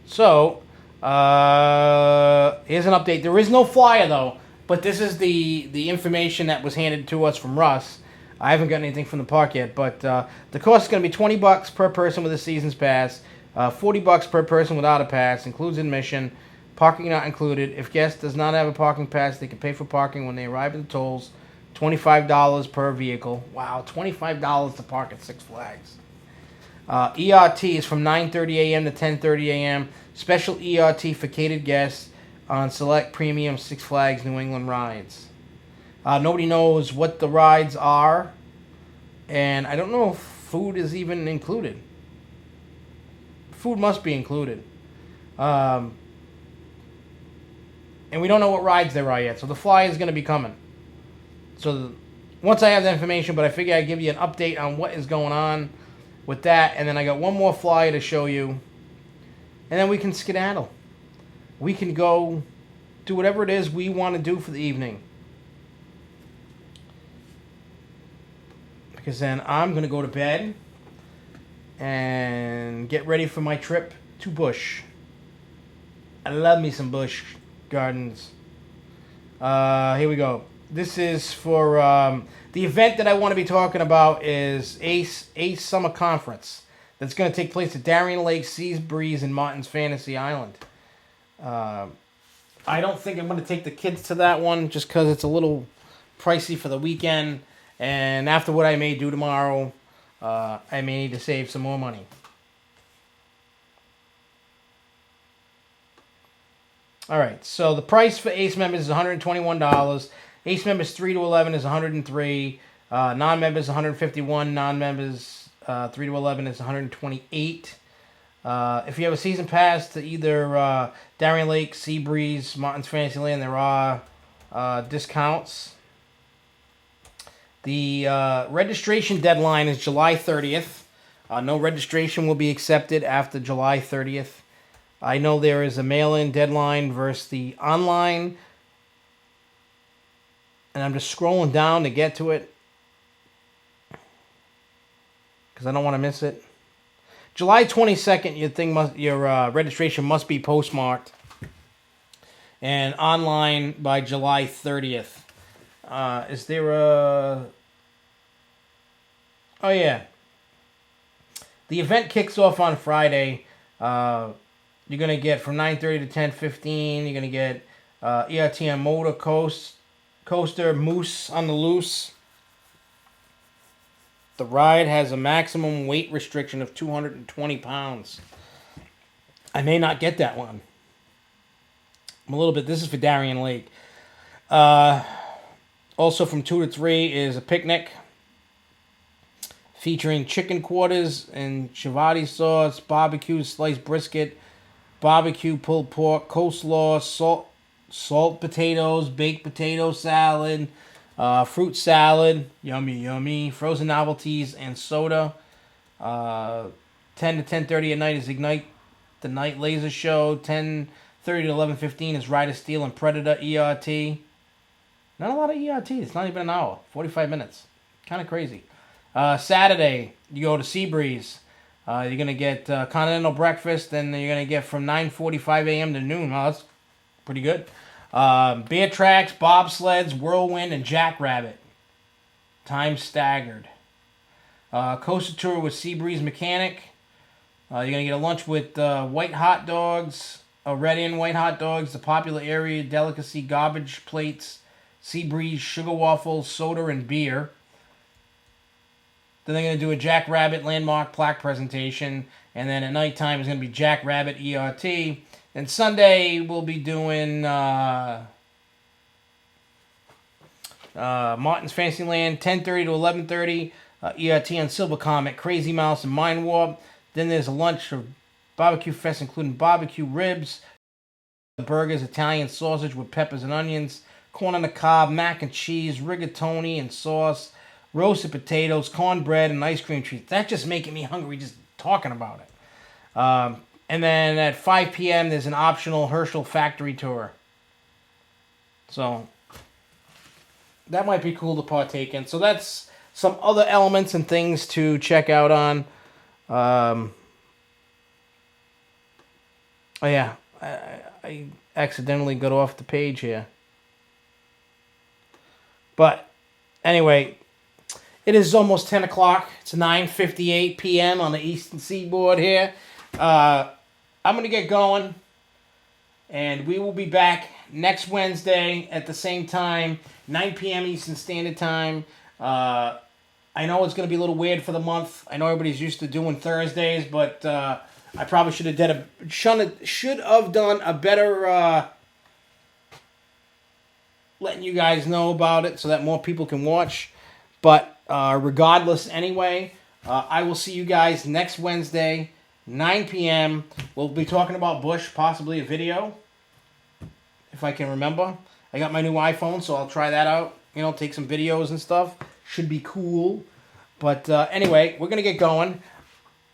So, here's an update. There is no flyer, though, but this is the information that was handed to us from Russ. I haven't got anything from the park yet, but the cost is going to be $20 per person with a season's pass, $40 per person without a pass, includes admission, parking not included. If guest does not have a parking pass, they can pay for parking when they arrive at the tolls. $25 per vehicle. Wow, $25 to park at Six Flags. ERT is from 9:30 a.m. to 10:30 a.m. Special ERT for catered guests on select premium Six Flags New England rides. Nobody knows what the rides are, and I don't know if food is even included. Food must be included. And we don't know what rides there are yet, so the flyer is going to be coming. So once I have that information, but I figure I'd give you an update on what is going on with that, and then I got one more flyer to show you, and then we can skedaddle. We can go do whatever it is we want to do for the evening. Because then I'm going to go to bed and get ready for my trip to Busch. I love me some Busch Gardens. Here we go. This is for the event that I want to be talking about is Ace Summer Conference. That's going to take place at Darien Lake, Seas Breeze, and Martin's Fantasy Island. I don't think I'm going to take the kids to that one just because it's a little pricey for the weekend. And after what I may do tomorrow, I may need to save some more money. All right, so the price for Ace members is $121. Ace members 3 to 11 is $103. Non-members $151. Non-members 3 to 11 is $128. If you have a season pass to either Darien Lake, Sea Breeze, Martin's Fantasyland, there are discounts. The registration deadline is July 30th. No registration will be accepted after July 30th. I know there is a mail-in deadline versus the online. and I'm just scrolling down to get to it because I don't want to miss it. July 22nd, your registration must be postmarked, and online by July 30th. Is there a... Oh, yeah. The event kicks off on Friday. You're going to get from 9:30 to 10:15. You're going to get ERTM Motor Coaster, Moose on the Loose. The ride has a maximum weight restriction of 220 pounds. I may not get that one. I'm a little bit... This is for Darien Lake. Also from 2 to 3 is a picnic featuring chicken quarters and chivati sauce, barbecue sliced brisket, barbecue pulled pork, coleslaw, salt potatoes, baked potato salad, fruit salad, yummy, frozen novelties, and soda. 10 to 10:30 at night is Ignite the Night Laser Show. 10:30 to 11:15 is Rider Steel and Predator ERT. Not a lot of ERT. It's not even an hour. 45 minutes. Kind of crazy. Saturday, you go to Seabreeze. You're going to get continental breakfast, and you're going to get from 9:45 a.m. to noon. Well, that's pretty good. Beer tracks, bobsleds, whirlwind, and jackrabbit. Time staggered. Coaster tour with Seabreeze Mechanic. You're going to get a lunch with white hot dogs, red and white hot dogs, the popular area delicacy garbage plates, Seabreeze sugar waffles, soda, and beer. Then they're going to do a Jackrabbit landmark plaque presentation. And then at nighttime is going to be Jackrabbit ERT. And Sunday we'll be doing Martin's Fantasyland, 10:30 to 11:30. ERT on Silver Comet, Crazy Mouse, and Mind Warp. Then there's a lunch for Barbecue Fest, including barbecue ribs, burgers, Italian sausage with peppers and onions, corn on the cob, mac and cheese, rigatoni and sauce, roasted potatoes, cornbread, and ice cream treats. That's just making me hungry just talking about it. And then at 5 p.m. there's an optional Herschel factory tour. So that might be cool to partake in. So that's some other elements and things to check out on. Oh yeah, I accidentally got off the page here. But anyway, it is almost 10 o'clock. It's 9:58 p.m. on the Eastern Seaboard here. I'm going to get going, and we will be back next Wednesday at the same time, 9 p.m. Eastern Standard Time. I know it's going to be a little weird for the month. I know everybody's used to doing Thursdays, but I probably should have done a better letting you guys know about it so that more people can watch. But regardless, anyway, I will see you guys next Wednesday, 9 p.m. We'll be talking about Bush, possibly a video, if I can remember. I got my new iPhone, so I'll try that out. You know, take some videos and stuff. Should be cool. But anyway, we're going to get going.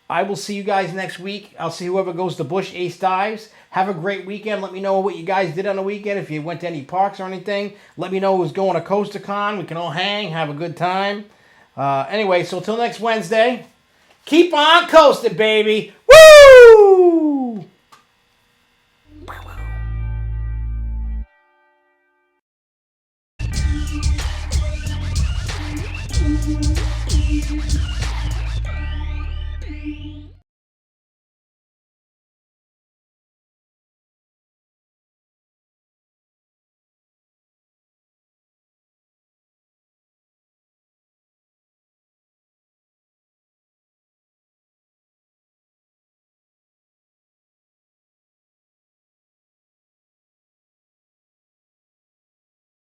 I will see you guys next week. I'll see whoever goes to Bush Ace Dives. Have a great weekend. Let me know what you guys did on the weekend. If you went to any parks or anything. Let me know who's going to CoasterCon. We can all hang, have a good time. Anyway, so till next Wednesday, keep on coasting, baby. Woo!